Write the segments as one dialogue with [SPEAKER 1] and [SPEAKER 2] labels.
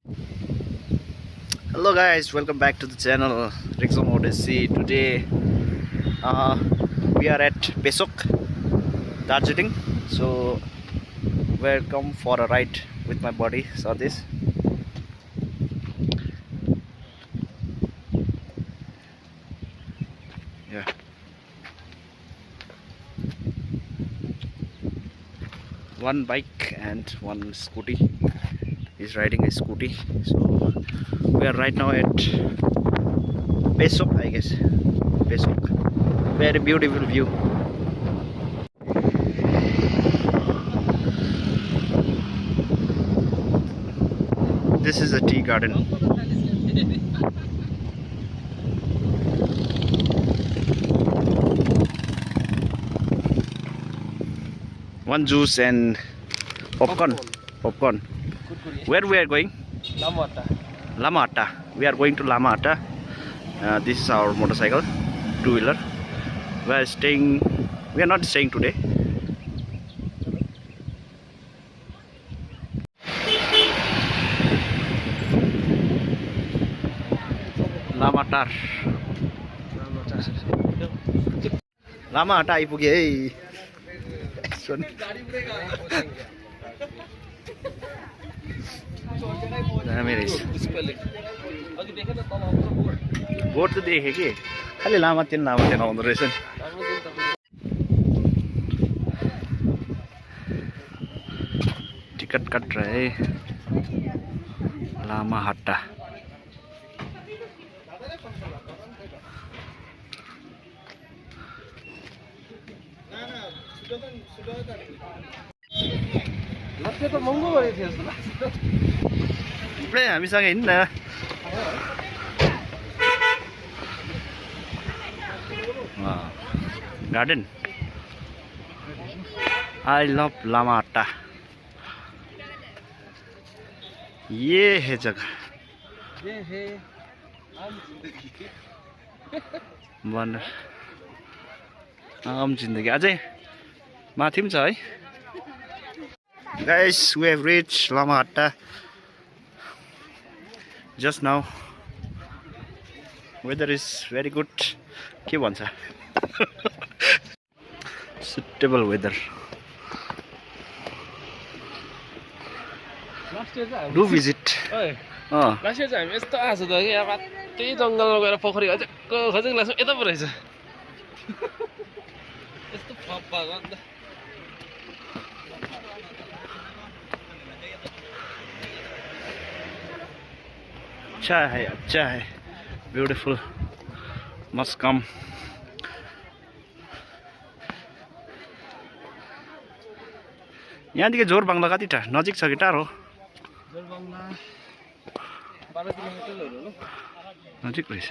[SPEAKER 1] Hello guys, welcome back to the channel Rexom Odyssey. Today we are at Pesok, Darjeeling. So we're come for a ride with my buddy Sadish. Yeah. One bike and one scooty. He's riding a scooty. So we are right now at Pesok, I guess. Pesok. Very beautiful view. This is a tea garden. One juice and popcorn. Popcorn. Where we are going? Lamata. We are going to Lamata. This is our motorcycle, two-wheeler. We are staying. We are not staying today. Lamatar. Lamata आइपुगे है. Board तो देखे कि खाली लामा तीन आउँदो रहेछ नि. Ticket cut रहे लामा हट्टा.
[SPEAKER 2] तो महँगो भयो थियो जस्तो
[SPEAKER 1] लाग्छ. हामीसँग हिँड्न. गार्डन. आई लव लामा हट्टा. ये है जगह.
[SPEAKER 2] ये है आम जिंदगी.
[SPEAKER 1] आम जिन्दगी अझै माथि पनि छ है. Guys, we have reached Lama Hatta just now. Weather is very good. के भन्छ? Suitable weather. Do visit.
[SPEAKER 2] Last year चाहिँ हामी यस्तो आएको छ त कि अब त्यही जङ्गलमा गएर पोखरी खजक लाग्छ यता पो रहेछ यस्तो फप भएको अन्त
[SPEAKER 1] अच्छा है. Beautiful. Must come. यहाँदेखि जोरबङ्गला कति टाढो? नजिक छ कि टाढो?
[SPEAKER 2] जोरबङ्गला 12 किलोमिटरहरू हो.
[SPEAKER 1] नजिक रहेछ.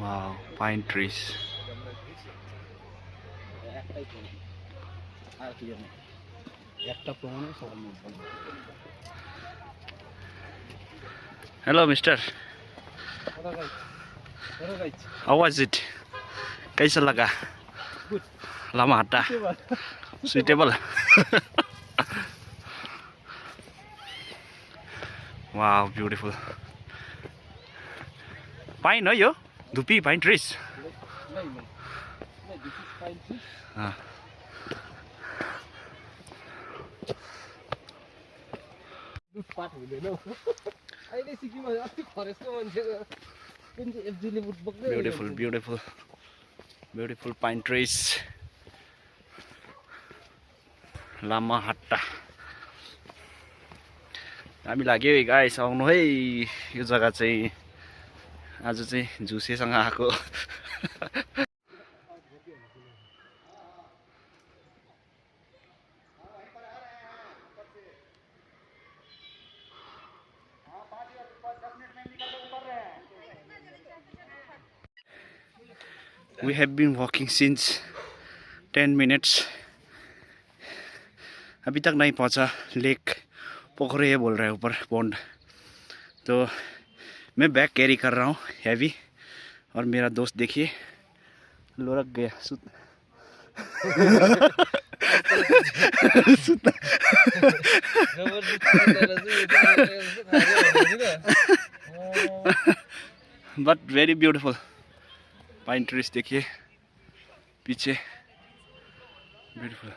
[SPEAKER 1] Wow, pine trees. Hello, mister. How was it? कैसा लगा?
[SPEAKER 2] Good.
[SPEAKER 1] लामा हट्टा. Suitable. Wow, beautiful. Pine हो यो? धुपी पाइन ट्रिज.
[SPEAKER 2] लुटपाट हुँदैन अहिले सिक्किममा अस्ति फरेस्टको मान्छेको कुन चाहिँ एफजीले बुट बोक्दै
[SPEAKER 1] beautiful pine trees. लामा हट्टा. हामी लाग्यो है गाइस, आउनु है. यो जग्गा चाहिँ आज चाहिँ झुसेसँग आएको. We have been walking since 10 minutes. अभी तक नहीं पहुंचा. लेक पोखरे है बोल रहा है ऊपर, पॉन्ड. तो मैं बैग कैरी कर रहा हूँ हैवी. और मेरा दोस्त देखिए लुढ़क गया. सुत्न but very beautiful pine trees देखिए पीछे ब्यूटीफुल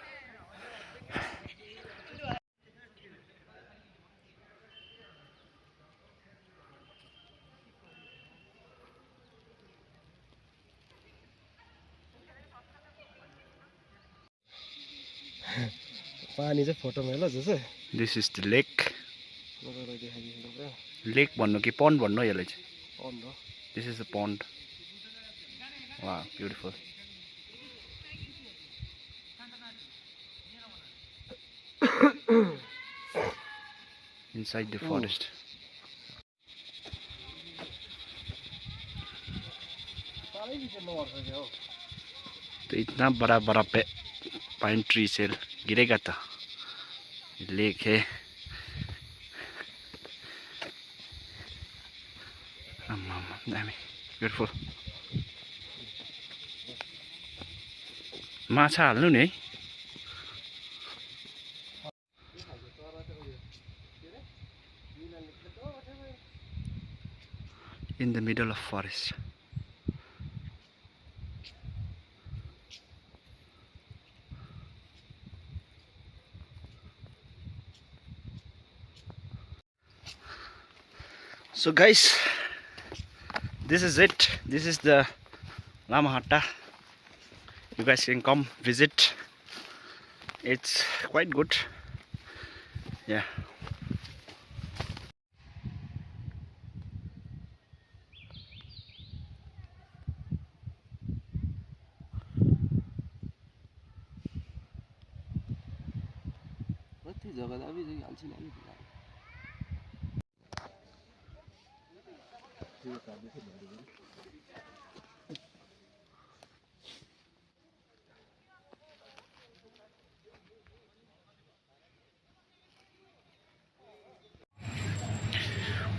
[SPEAKER 2] पानी चाहिँ फोटोमा हेर्ला जस्तो
[SPEAKER 1] this is the lake lake भन्नु कि पन्ड भन्नु यसलाई चाहिँ दिस इज द पन्ड वाह ब्यूटीफुल inside the forest तो इतना बड़ा बड़ा पाइन ट्री से गिरेगा था लेक है ब्यूटीफुल माछा हाल्नु नि है in the middle of forest so guys this is it this is the Lamahata you guys can come visit it's quite good yeah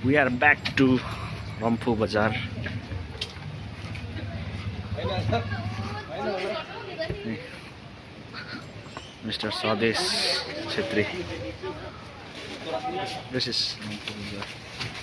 [SPEAKER 1] we are back to Rampur Bazaar Mr. Swadesh Chhetri this is Rampur Bazaar